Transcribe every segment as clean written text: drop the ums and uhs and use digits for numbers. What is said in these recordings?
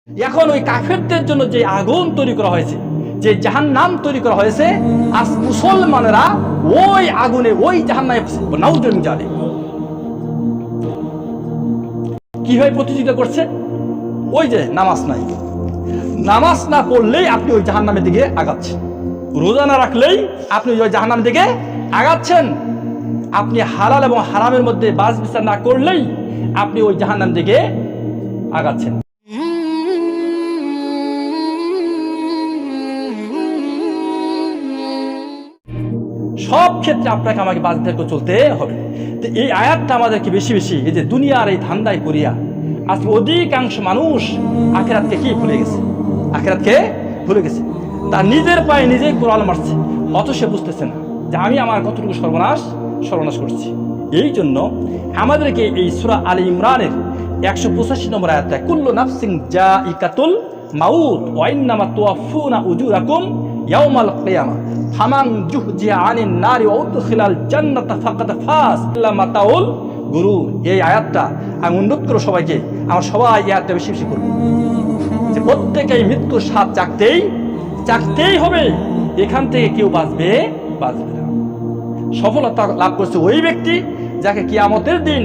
এখন ওই কাফেরদের জন্য যে আগুন তৈরি করা হয়েছে, যে জাহান্নাম তৈরি করা হয়েছে, আজ মুসলমানেরা ওই আগুনে ওই জাহান্নামে নাউজুবিল্লাহ জানে কিভাবে প্রতিযোগিতা করছে। ওই যে নামাজ নাই, নামাজ না পড়লেই আপনি ওই জাহান্নামের দিকে আগাচ্ছেন, রোজা না রাখলেই আপনি ওই জাহান্নামের দিকে আগাচ্ছেন, আপনি হালাল এবং হারামের মধ্যে বাছ বিচার না করলেই আপনি ওই জাহান্নামের দিকে আগাচ্ছেন। সব ক্ষেত্রে আপনাকে আমাকে বাজ বিচার করে চলতে হবে। তো এই আয়াতটা আমাদেরকে বেশি বেশি এই যে দুনিয়ার এই ধান্দায় পড়িয়া আজকে অধিকাংশ মানুষ আখিরাতকে কি ভুলে গেছে, আখিরাতকে ভুলে গেছে, তার নিজের পায়ে নিজেই কোড়াল মারছে, অত সে বুঝতেছে না যে আমি আমার কতটুকু সর্বনাশ করছি। এই জন্য আমাদেরকে এই সূরা আলে ইমরানের 185 নম্বর আয়াতটা কুল্লু নাফসিন জাইকাতুল মাউত ওয়া ইন্নামা তুওয়াফুনা উজুরাকুম ইয়াউমাল কিয়ামাহ ফামান যুহজিয়া আনিন নারি ওয়া উদখিলাল জান্নাতা ফাকাদ ফাজ ইল্লা মাতাউল গুরুর। এই আয়াতটা আমি অনুরোধ করব সবাইকে, আমরা সবাই এই আয়াতটা বেশি বেশি করব, যে প্রত্যেকেই মৃত্যুর স্বাদ চাকতেই হবে, এখান থেকে কেউ বাঁচবে না। সফলতা লাভ করছে ওই ব্যক্তি যাকে কিয়ামতের দিন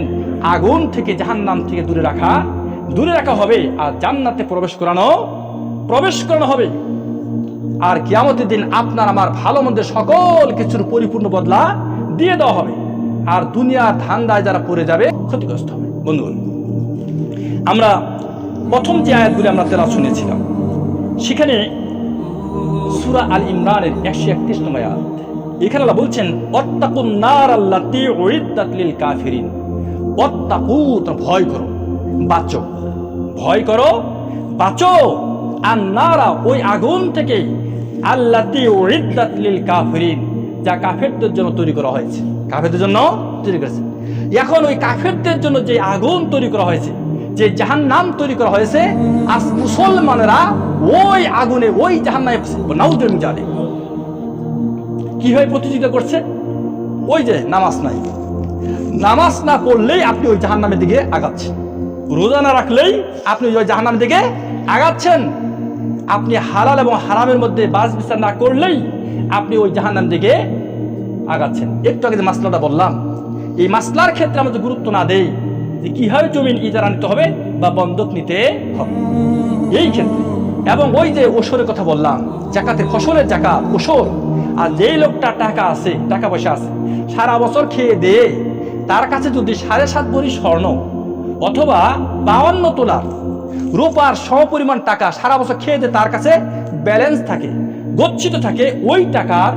আগুন থেকে জাহান্নাম থেকে দূরে রাখা হবে, আর জান্নাতে প্রবেশ করানো হবে। আর কিয়ামতের দিন আপনার আমার ভালো মন্দের সকল কিছুর পরিপূর্ণ বদলা দিয়ে দেওয়া হবে। আর দুনিয়ার ধান্দায় যারা পড়ে যাবে ক্ষতিগ্রস্ত হবে। বন্ধুগণ, আমরা প্রথম যে আয়াতগুলি আমরা তেলাওয়াত শুনেছিলাম, সেখানে সূরা আল ইমরানের 131 নম্বর আয়াত, এখানে আল্লাহ বলছেন ওয়াত্তাকুন নার আল্লাতী উইদ্দাত লিল কাফিরিন। ওয়াত্তাকু, ভয় করো, বাঁচো, আর নারা, ওই আগুন থেকে, আল্লাতী উইদ্দাত লিল কাফিরিন, যা কাফেরদের জন্য তৈরি করা হয়েছে, কাফেরদের জন্য তৈরি করেছে। এখন ওই কাফেরদের জন্য যে আগুন তৈরি করা হয়েছে, যে জাহান্নাম তৈরি করা হয়েছে, আজ মুসলমানেরা ওই আগুনে ওই জাহান্নামে নাউজুবিল্লাহ জানে কিভাবে প্রতিযোগিতা করছে। ওই যে নামাজ নাই, নামাজ না পড়লেই আপনি ওই জাহান্নামের দিকে আগাচ্ছেন, রোজা না রাখলেই আপনি ওই জাহান্নামের দিকে আগাচ্ছেন, আপনি হালাল এবং হারামের মধ্যে বাছ বিচার না করলেই আপনি ওই জাহান্নামের দিকে আগাচ্ছেন। একটু আগে যে মাসলাটা বললাম, এই মাসলার ক্ষেত্রে আমরা যদি গুরুত্ব না দেই যে কিভাবে জমিন ইজারা নিতে হবে বা বন্ধক নিতে হবে এই ক্ষেত্রে, এবং ওই যে ওসরের কথা বললাম, জাকাতের ফসলের জাকাত ওসর, আর যেই লোকটা টাকা পয়সা আছে, সারা বছর খেয়ে দিয়ে তার কাছে যদি 7.5 ভরি স্বর্ণ অথবা 52 তোলার রূপার সমপরিমাণ টাকা সারা বছর খেয়ে দিয়ে তার কাছে ব্যালেন্স থাকে, গচ্ছিত থাকে, ওই টাকার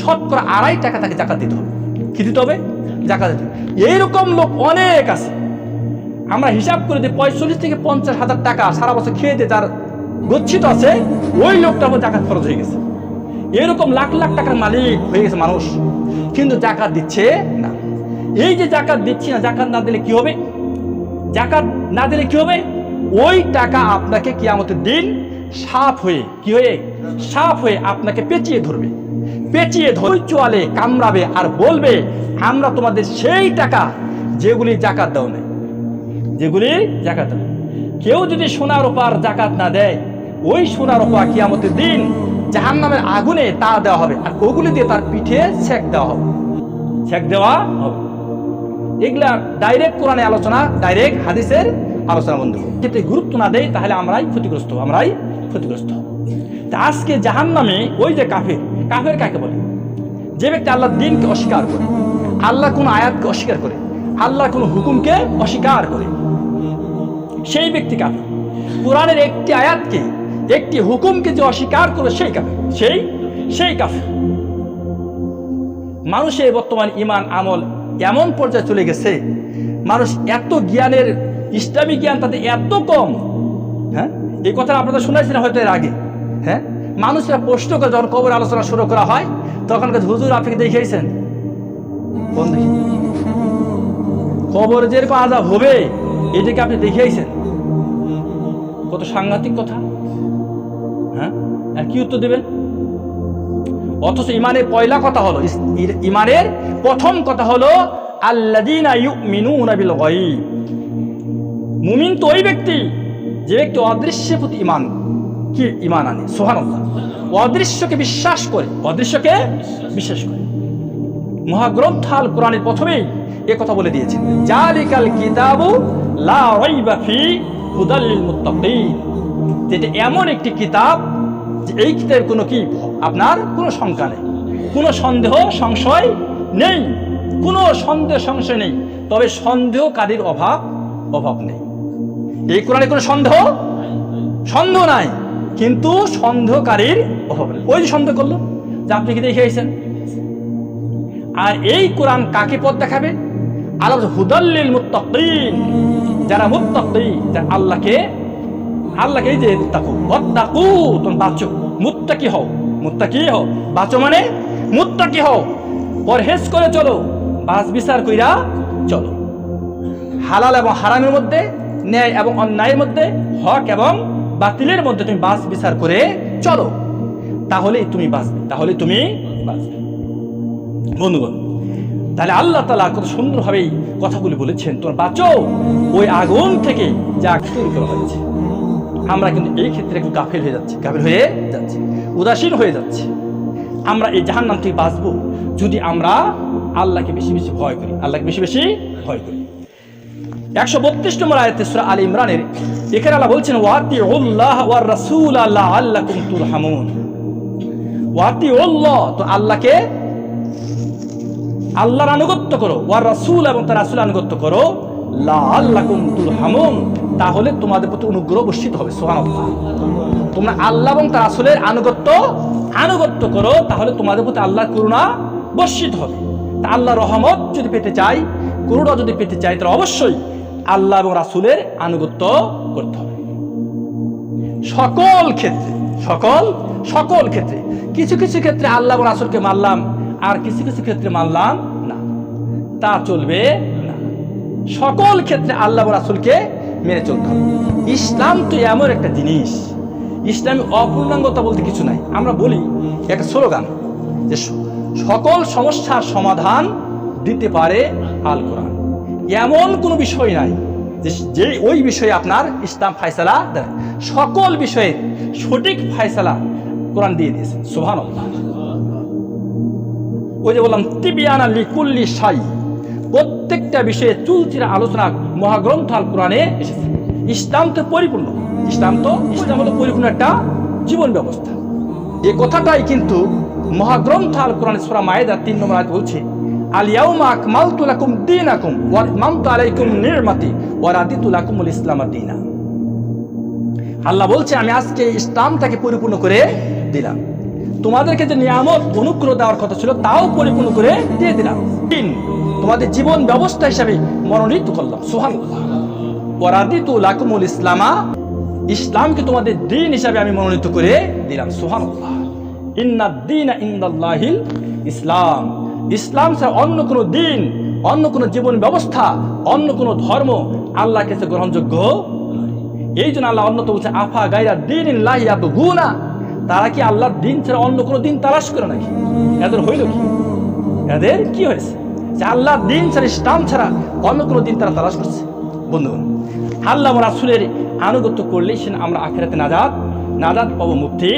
শতকরা 2.5 টাকা তাকে জাকাত দিতে হবে। কি দিতে হবে? জাকাত দিতে হবে। এইরকম লোক অনেক আছে, আমরা হিসাব করে দিই 45 থেকে 50 হাজার টাকা সারা বছর খেয়ে দিয়ে যার গচ্ছিত আছে, ওই লোকটার উপর জাকাত খরচ হয়ে গেছে। এরকম লাখ লাখ টাকার মালিক হয়ে গেছে মানুষ, কিন্তু জাকাত দিচ্ছে না। এই যে জাকাত দিচ্ছি না, জাকাত না দিলে কি হবে? জাকাত না দিলে কি হবে? ওই টাকা আপনাকে কিয়ামতের দিন সাপ হয়ে আপনাকে পেঁচিয়ে ধরবে, চোয়ালে কামড়াবে আর বলবে আমরা তোমাদের সেই টাকা যেগুলি জাকাত দাও নাই, কেউ যদি সোনা রূপার জাকাত না দেয়, ওই সোনা রূপা কিয়ামতের দিন জাহান্নামের আগুনে তা দেওয়া হবে, আর ওগুলি দিয়ে তার পিঠে সেক দেওয়া হবে। এগুলা ডাইরেক্ট কোরআনে আলোচনা, ডাইরেক্ট হাদিসের আলোচনা। বন্ধু, যদি গুরুত্ব না দেয় তাহলে আমরাই ক্ষতিগ্রস্ত হব। আজকে জাহান্নামে ওই যে কাফের কাকে বলে? যে ব্যক্তি আল্লাহর দ্বীনকে অস্বীকার করে, আল্লাহ কোন আয়াতকে অস্বীকার করে, আল্লাহর কোন হুকুমকে অস্বীকার করে, সেই ব্যক্তি কাফের। কোরআনের একটি আয়াতকে, একটি হুকুমকে যে অস্বীকার করে সেই কাফের, সেই কাফের। মানুষের বর্তমান ঈমান আমল এমন পর্যায়ে চলে গেছে, মানুষ এত জ্ঞানের, ইসলামী জ্ঞান তাদের এত কম। হ্যাঁ, এই কথা আপনারা শুনেছেন হয়তো এর আগে। হ্যাঁ, মানুষরা প্রশ্ন করে যখন কবর আলোচনা শুরু করা হয়, তখন হুজুর আপনি দেখিয়েছেন কোন দেখি কবর যে আযাব হবে, এটাকে আপনি দেখিয়েছেন? কত সাংঘাতিক কথা। হ্যাঁ, আর কি উত্তর দেবেন? অথচ ইমানের পয়লা কথা হলো, ইমানের প্রথম কথা হলো আল্লাযীনা ইউমিনুনা বিল গায়ব। মুমিন তো ওই ব্যক্তি যে ব্যক্তি অদৃশ্যের প্রতি ঈমান আনে, সুবহানাল্লাহ, অদৃশ্যকে বিশ্বাস করে, অদৃশ্যকে বিশ্বাস করে। মহাগ্রন্থ আল কোরআনের প্রথমেই এ কথা বলে দিয়েছেন, জালিকাল কিতাবু লা রাইবা ফি হুদাল লিল মুত্তাকিন, যেটা এমন একটি কিতাব যে এই কিতাবের কোনো কি আপনার কোনো শঙ্কা নেই, কোনো সন্দেহ সংশয় নেই, কোনো সন্দেহ সংশয় নেই, তবে সন্দেহকারীর অভাব নেই। এই কোরআনে কোনো সন্দেহ নাই, কিন্তু সন্দেহকারীর অভাব নেই। ওই যে সন্দেহ করলো যে আপনি কি দেখে এসেছেন, আর এই কোরআন কাকে পথ দেখাবে? আল্লাহ হুদাল লিল মুত্তাকিন, যারা মুত্তাকি, যারা আল্লাহকে এই যে ওয়াত্তাকু, তোমরা বাঁচো, মুত্তাকি হও, বাঁচো মানে মুত্তাকি হও, পরহেজ করে চলো, বাস বিচার কইরা চলো, হালাল এবং হারামের মধ্যে, ন্যায় এবং অন্যায়ের মধ্যে, হক এবং বাতিলের মধ্যে তুমি বাস বিচার করে চলো, তাহলেই তুমি বাঁচবে, বন্ধুগণ। তাহলে আল্লাহ তাআলা কত সুন্দরভাবে কথাগুলি বলেছেন, তোমরা বাঁচো ওই আগুন থেকে যা তৈরি করা হয়েছে। আমরা কিন্তু এই ক্ষেত্রে একটু গাফিল হয়ে যাচ্ছি, উদাসীন হয়ে যাচ্ছি। আমরা এই জাহান্নাম থেকে বাঁচবো যদি আমরা আল্লাহকে বেশি বেশি ভয় করি, 132 নম্বর আয়াতে সূরা আলে ইমরানের এখানে আল্লাহ বলছেন, ওয়াতিউল্লাহ ওয়ার রাসূল লাআল্লাকুম তুরহামুন। ওয়াতিউল্লাহ, তো আল্লাহকে, আল্লাহর আনুগত্য করো, ওয়ার রাসূল এবং তার রাসূলের আনুগত্য করো, লাআল্লাকুম তুরহামুন, তাহলে তোমাদের প্রতি অনুগ্রহ বর্ষিত হবে। সুবহানাল্লাহ, তোমরা আল্লাহ এবং তার রাসূলের আনুগত্য করো, তাহলে তোমাদের প্রতি আল্লাহর করুণা বর্ষিত হবে। তা আল্লাহর রহমত যদি পেতে চাই, করুণা যদি পেতে চাই, তাহলে অবশ্যই আল্লাহ এবং রাসূলের আনুগত্য করতে হবে সকল ক্ষেত্রে। কিছু ক্ষেত্রে আল্লাহ এবং রাসূলকে মানলাম, আর কিছু ক্ষেত্রে মানলাম না, তা চলবে না। সকল ক্ষেত্রে আল্লাহ এবং রাসূলকে মেনে চলতে হবে। ইসলাম তো এমন একটা জিনিস, ইসলামে অপূর্ণাঙ্গতা বলতে কিছু নাই। আমরা বলি একটা স্লোগান যে সকল সমস্যার সমাধান দিতে পারে আল কোরআন। এমন কোনো বিষয় নাই যে ওই বিষয়ে আপনার ইসলাম ফায়সালা দেয়। সকল বিষয়ে সঠিক ফায়সালা কোরআন দিয়ে দিয়েছেন। সুবহানাল্লাহ। ওই যে বললাম, তিবিয়ানা লিকুল্লি শাই, প্রত্যেকটা বিষয়ে চুলচিরা আলোচনা মহাগ্রন্থ আল কোরআনে এসেছে। ইসলাম হলো পরিপূর্ণ একটা জীবন ব্যবস্থা। এই কথাটাই কিন্তু মহাগ্রন্থ আল কোরআনে সূরা মায়েদা 3 নম্বর আয়াত বলছে, আল ইয়াউমা আকমালতু লাকুম দীনাকুম ওয়া আতমামতু আলাইকুম নি'মাতি ওয়া রাদিতু লাকুমুল ইসলাম দীনা। আল্লাহ বলছে, আমি আজকে ইসলামটাকে পরিপূর্ণ করে দিলাম, তোমাদেরকে যে নিয়ামত অনুগ্রহ দেওয়ার কথা ছিল তাও পরিপূর্ণ করে দিয়ে দিলাম, তোমাদের জীবন ব্যবস্থা হিসাবে মনোনীত করলাম। সুবহানাল্লাহ। ওয়া রাদিতু লাকুমুল ইসলামা, ইসলামকে তোমাদের দ্বীন হিসাবে আমি মনোনীত করে দিলাম। সুবহানাল্লাহ। ইন্নাদ দীনা ইনদাল্লাহিল ইসলাম, ইসলাম ছাড়া অন্য কোনো দিন, অন্য কোনো জীবন ব্যবস্থা, অন্য কোনো ধর্ম আল্লাহর কাছে গ্রহণযোগ্য নয়। এই জন্য আল্লাহ অন্যত বলছে, আফা গায়রা দীনিল্লাহি ইয়াবগুনা, তারা কি আল্লাহর দিন ছাড়া অন্য কোনো দিন তালাশ করে নাকি? এদের হইল কি? এদের কি হয়েছে যে আল্লাহর দিন ছাড়া, ইসলাম ছাড়া অন্য কোনো দিন তারা তালাশ করছে? বন্ধুগণ, আল্লাহ রাসূলের আনুগত্য করলেই আমরা আখিরাতে নাজাত পাবো, মুক্তি